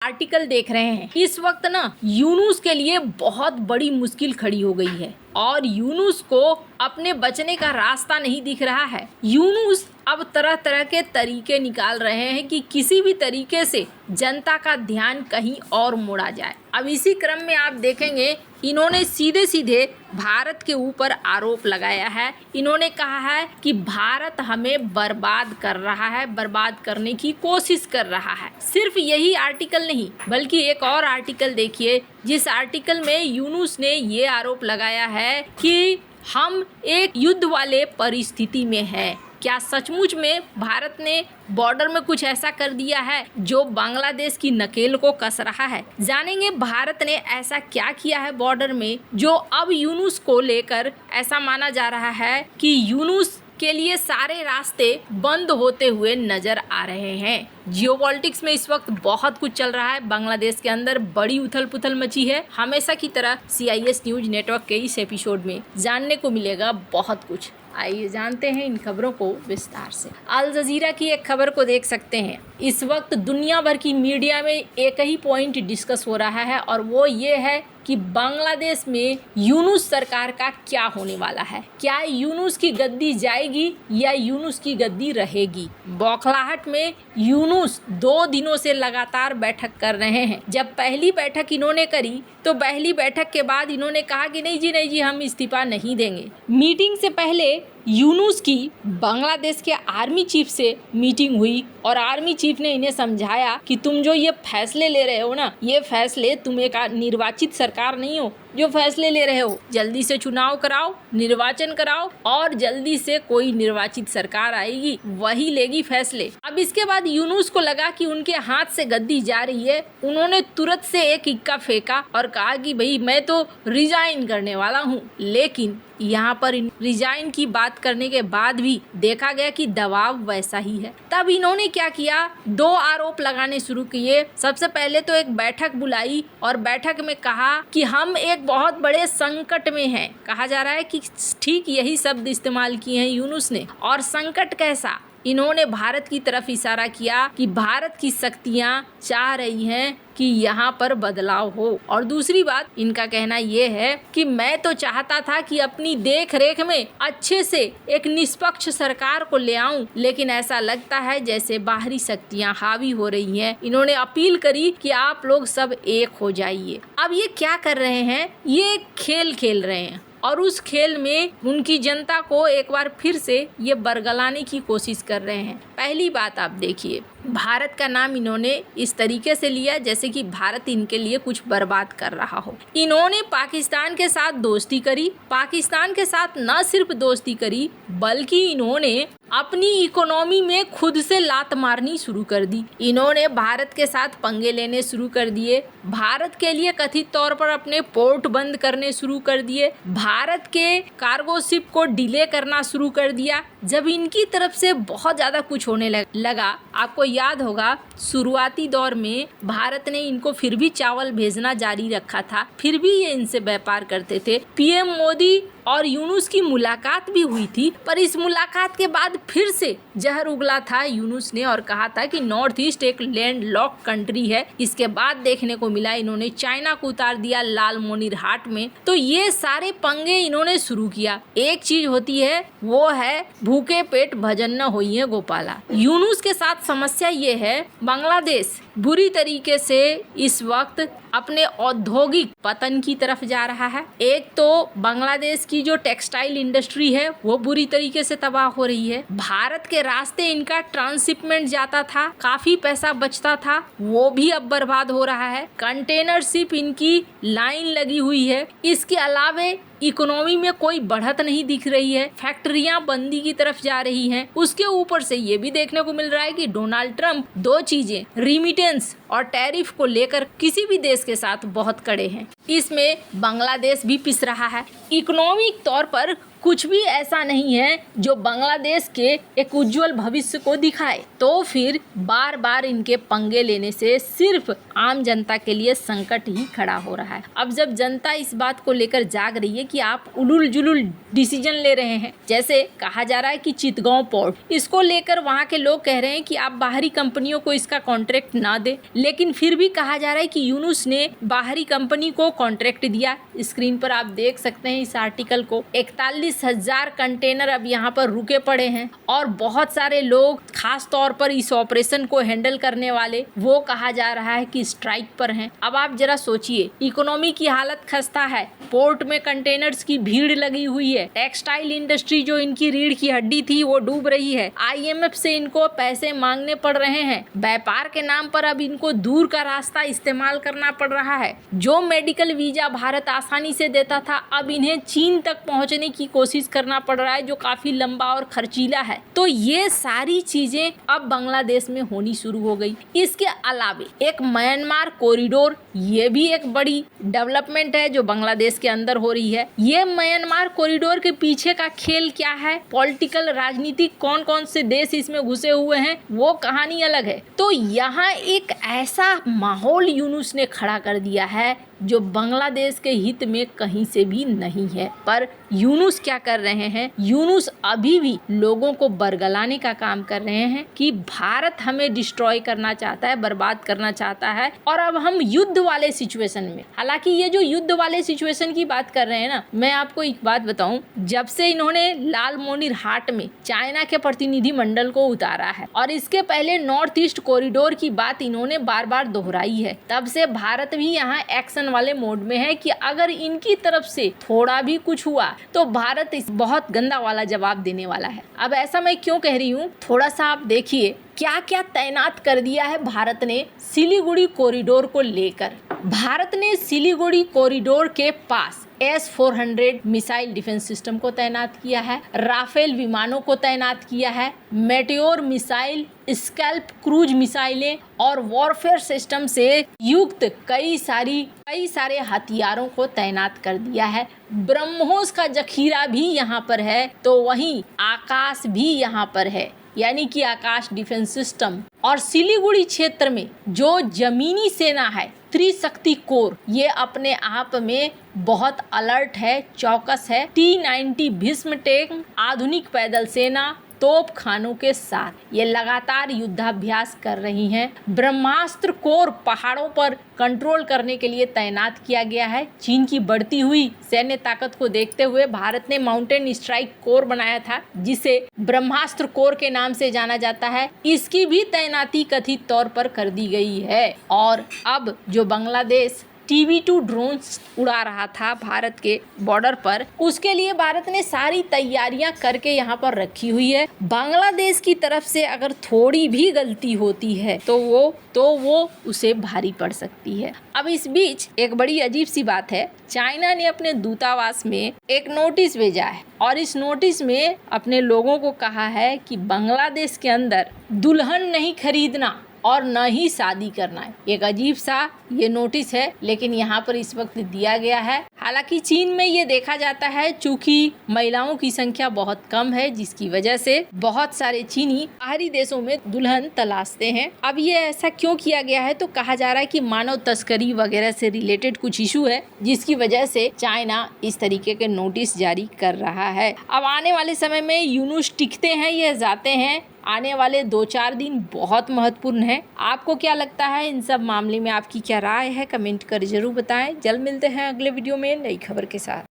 Article देख रहे हैं। इस वक्त ना यूनुस के लिए बहुत बड़ी मुश्किल खड़ी हो गई है और यूनुस को अपने बचने का रास्ता नहीं दिख रहा है। यूनुस अब तरह तरह के तरीके निकाल रहे हैं कि किसी भी तरीके से जनता का ध्यान कहीं और मोड़ा जाए। अब इसी क्रम में आप देखेंगे इन्होंने सीधे सीधे भारत के ऊपर आरोप लगाया है। इन्होंने कहा है कि भारत हमें बर्बाद कर रहा है, बर्बाद करने की कोशिश कर रहा है। सिर्फ यही आर्टिकल नहीं बल्कि एक और आर्टिकल देखिए, जिस आर्टिकल में यूनुस ने ये आरोप लगाया है कि हम एक युद्ध वाले परिस्थिति में हैं। क्या सचमुच में भारत ने बॉर्डर में कुछ ऐसा कर दिया है जो बांग्लादेश की नकेल को कस रहा है? जानेंगे भारत ने ऐसा क्या किया है बॉर्डर में जो अब यूनुस को लेकर ऐसा माना जा रहा है कि यूनुस के लिए सारे रास्ते बंद होते हुए नजर आ रहे हैं। जियोपॉलिटिक्स में इस वक्त बहुत कुछ चल रहा है। बांग्लादेश के अंदर बड़ी उथल पुथल मची है। हमेशा की तरह CIS न्यूज नेटवर्क के इस एपिसोड में जानने को मिलेगा बहुत कुछ। आइए जानते हैं इन खबरों को विस्तार से। अल जजीरा की एक खबर को देख सकते हैं। इस वक्त दुनिया भर की मीडिया में एक ही पॉइंट डिस्कस हो रहा है और वो ये है कि बांग्लादेश में यूनुस सरकार का क्या होने वाला है। क्या यूनुस की गद्दी जाएगी या यूनुस की गद्दी रहेगी? बौखलाहट में यूनुस 2 दिनों से लगातार बैठक कर रहे हैं। जब पहली बैठक इन्होंने करी तो पहली बैठक के बाद इन्होंने कहा कि नहीं जी हम इस्तीफा नहीं देंगे। मीटिंग से पहले यूनुस की बांग्लादेश के आर्मी चीफ से मीटिंग हुई और आर्मी चीफ ने इन्हें समझाया कि तुम जो ये फैसले ले रहे हो ना, ये फैसले, तुम एक निर्वाचित सरकार नहीं हो जो फैसले ले रहे हो। जल्दी से चुनाव कराओ, निर्वाचन कराओ और जल्दी से कोई निर्वाचित सरकार आएगी वही लेगी फैसले। अब इसके बाद यूनुस को लगा कि उनके हाथ से गद्दी जा रही है। उन्होंने तुरंत से एक इक्का फेंका और कहा कि भाई मैं तो रिजाइन करने वाला हूँ। लेकिन यहाँ पर रिजाइन की बात करने के बाद भी देखा गया कि दबाव वैसा ही है। तब इन्होंने क्या किया, 2 आरोप लगाने शुरू किए। सबसे पहले तो एक बैठक बुलाई और बैठक में कहा कि हम एक बहुत बड़े संकट में हैं। कहा जा रहा है कि ठीक यही शब्द इस्तेमाल किए हैं यूनुस ने। और संकट कैसा? इन्होंने भारत की तरफ इशारा किया कि भारत की शक्तियां चाह रही हैं कि यहाँ पर बदलाव हो। और दूसरी बात इनका कहना ये है कि मैं तो चाहता था कि अपनी देख रेख में अच्छे से एक निष्पक्ष सरकार को ले आऊं, लेकिन ऐसा लगता है जैसे बाहरी शक्तियां हावी हो रही हैं। इन्होंने अपील करी कि आप लोग सब एक हो जाइए। अब ये क्या कर रहे हैं? ये खेल खेल रहे हैं और उस खेल में उनकी जनता को एक बार फिर से ये बरगलाने की कोशिश कर रहे हैं। पहली बात आप देखिए, भारत का नाम इन्होंने इस तरीके से लिया जैसे कि भारत इनके लिए कुछ बर्बाद कर रहा हो। इन्होंने पाकिस्तान के साथ दोस्ती करी। पाकिस्तान के साथ न सिर्फ दोस्ती करी बल्कि इन्होंने अपनी इकोनॉमी में खुद से लात मारनी शुरू कर दी। इन्होंने भारत के साथ पंगे लेने शुरू कर दिए। भारत के लिए कथित तौर पर अपने पोर्ट बंद करने शुरू कर दिए। भारत के कार्गो शिप को डिले करना शुरू कर दिया। जब इनकी तरफ से बहुत ज़्यादा कुछ होने लगा, आपको याद होगा शुरुआती दौर में भारत ने इनको फिर भी चावल भेजना जारी रखा था, फिर भी ये इनसे व्यापार करते थे। PM मोदी और यूनुस की मुलाकात भी हुई थी, पर इस मुलाकात के बाद फिर से जहर उगला था यूनुस ने और कहा था कि नॉर्थ ईस्ट एक लैंड लॉक कंट्री है। इसके बाद देखने को मिला इन्होंने चाइना को उतार दिया लालमोनिरहाट में। तो ये सारे पंगे इन्होंने शुरू किया। एक चीज होती है वो है भूखे पेट भजन न होई है गोपाला। यूनुस के साथ समस्या ये है, बांग्लादेश बुरी तरीके से इस वक्त अपने औद्योगिक पतन की तरफ जा रहा है। एक तो बांग्लादेश की जो टेक्सटाइल इंडस्ट्री है वो बुरी तरीके से तबाह हो रही है। भारत के रास्ते इनका ट्रांसशिपमेंट जाता था, काफी पैसा बचता था, वो भी अब बर्बाद हो रहा है। कंटेनर शिप इनकी लाइन लगी हुई है। इसके अलावे इकोनॉमी में कोई बढ़त नहीं दिख रही है। फैक्ट्रियां बंदी की तरफ जा रही हैं। उसके ऊपर से ये भी देखने को मिल रहा है कि डोनाल्ड ट्रंप 2 चीजें, रिमिटेंस और टैरिफ को लेकर किसी भी देश के साथ बहुत कड़े हैं। इसमें बांग्लादेश भी पिस रहा है। इकोनॉमिक तौर पर कुछ भी ऐसा नहीं है जो बांग्लादेश के एक उज्जवल भविष्य को दिखाए। तो फिर बार बार इनके पंगे लेने से सिर्फ आम जनता के लिए संकट ही खड़ा हो रहा है। अब जब जनता इस बात को लेकर जाग रही है कि आप उलूल जुलूल डिसीजन ले रहे हैं, जैसे कहा जा रहा है कि चितगांव पोर्ट, इसको लेकर वहाँ के लोग कह रहे हैं कि आप बाहरी कंपनियों को इसका कॉन्ट्रैक्ट ना दे, लेकिन फिर भी कहा जा रहा है कि यूनुस ने बाहरी कंपनी को कॉन्ट्रैक्ट दिया। स्क्रीन पर आप देख सकते हैं इस आर्टिकल को। 41,000 कंटेनर अब यहाँ पर रुके पड़े हैं और बहुत सारे लोग, खास तौर पर इस ऑपरेशन को हैंडल करने वाले, वो कहा जा रहा है कि स्ट्राइक पर हैं। अब आप जरा सोचिए, इकोनॉमी की हालत खस्ता है, पोर्ट में कंटेनर्स की भीड़ लगी हुई है, टेक्सटाइल इंडस्ट्री जो इनकी रीढ़ की हड्डी थी वो डूब रही है, IMF से इनको पैसे मांगने पड़ रहे हैं, व्यापार के नाम पर अब इनको दूर का रास्ता इस्तेमाल करना पड़ रहा है। जो मेडिकल वीजा भारत आसानी से देता था, अब इन्हें चीन तक पहुंचने की कोशिश करना पड़ रहा है, जो काफी लंबा और खर्चीला है। तो ये सारी चीजें अब बांग्लादेश में होनी शुरू हो गई। इसके अलावा एक म्यांमार कॉरिडोर, ये भी एक बड़ी डेवलपमेंट है जो बांग्लादेश के अंदर हो रही है। ये म्यांमार कॉरिडोर के पीछे का खेल क्या है, पॉलिटिकल राजनीतिक कौन कौन से देश इसमें घुसे हुए हैं, वो कहानी अलग है। तो यहाँ एक ऐसा माहौल यूनुस ने खड़ा कर दिया है जो बांग्लादेश के हित में कहीं से भी नहीं है। पर यूनुस क्या कर रहे हैं, यूनुस अभी भी लोगों को बरगलाने का काम कर रहे हैं कि भारत हमें डिस्ट्रॉय करना चाहता है, बर्बाद करना चाहता है, और अब हम युद्ध वाले सिचुएशन में। हालांकि ये जो युद्ध वाले सिचुएशन की बात कर रहे हैं ना, मैं आपको एक बात बताऊं, जब से इन्होंने लालमोनिरहाट में चाइना के प्रतिनिधि मंडल को उतारा है और इसके पहले नॉर्थ ईस्ट कॉरिडोर की बात इन्होंने बार बार दोहराई है, तब से भारत भी यहाँ एक्शन वाले मोड में है कि अगर इनकी तरफ से थोड़ा भी कुछ हुआ तो भारत इस बहुत गंदा वाला जवाब देने वाला है। अब ऐसा मैं क्यों कह रही हूँ, थोड़ा सा आप देखिए क्या क्या तैनात कर दिया है भारत ने सिलीगुड़ी कॉरिडोर को लेकर। भारत ने सिलीगुड़ी कॉरिडोर के पास S-400 मिसाइल डिफेंस सिस्टम को तैनात किया है, राफेल विमानों को तैनात किया है, मेटेओर मिसाइल, स्कैल्प क्रूज मिसाइलें और वॉरफेयर सिस्टम से युक्त कई सारे हथियारों को तैनात कर दिया है। ब्रह्मोस का जखीरा भी यहाँ पर है, तो वहीं आकाश भी यहाँ पर है, यानी कि आकाश डिफेंस सिस्टम। और सिलीगुड़ी क्षेत्र में जो जमीनी सेना है, त्रिशक्ति कोर, ये अपने आप में बहुत अलर्ट है, चौकस है। T-90 भीष्म टैंक, आधुनिक पैदल सेना, तोप खानों के साथ ये लगातार युद्धाभ्यास कर रही हैं। ब्रह्मास्त्र कोर पहाड़ों पर कंट्रोल करने के लिए तैनात किया गया है। चीन की बढ़ती हुई सैन्य ताकत को देखते हुए भारत ने माउंटेन स्ट्राइक कोर बनाया था, जिसे ब्रह्मास्त्र कोर के नाम से जाना जाता है। इसकी भी तैनाती कथित तौर पर कर दी गई है। और अब जो बांग्लादेश TB2 ड्रोन्स उड़ा रहा था भारत के बॉर्डर पर, उसके लिए भारत ने सारी तैयारियां करके यहाँ पर रखी हुई है। बांग्लादेश की तरफ से अगर थोड़ी भी गलती होती है तो वो उसे भारी पड़ सकती है। अब इस बीच एक बड़ी अजीब सी बात है, चाइना ने अपने दूतावास में एक नोटिस भेजा है और इस नोटिस में अपने लोगों को कहा है कि बांग्लादेश के अंदर दुल्हन नहीं खरीदना और न ही शादी करना है। एक अजीब सा ये नोटिस है, लेकिन यहाँ पर इस वक्त दिया गया है। हालांकि चीन में ये देखा जाता है चूंकि महिलाओं की संख्या बहुत कम है, जिसकी वजह से बहुत सारे चीनी बाहरी देशों में दुल्हन तलाशते हैं। अब ये ऐसा क्यों किया गया है, तो कहा जा रहा है कि मानव तस्करी वगैरह से रिलेटेड कुछ इशू है, जिसकी वजह से चाइना इस तरीके के नोटिस जारी कर रहा है। अब आने वाले समय में यूनुस टिकते हैं या जाते हैं, आने वाले 2-4 दिन बहुत महत्वपूर्ण है। आपको क्या लगता है इन सब मामले में, आपकी क्या राय है, कमेंट कर जरूर बताएं। जल्द मिलते हैं अगले वीडियो में नई खबर के साथ।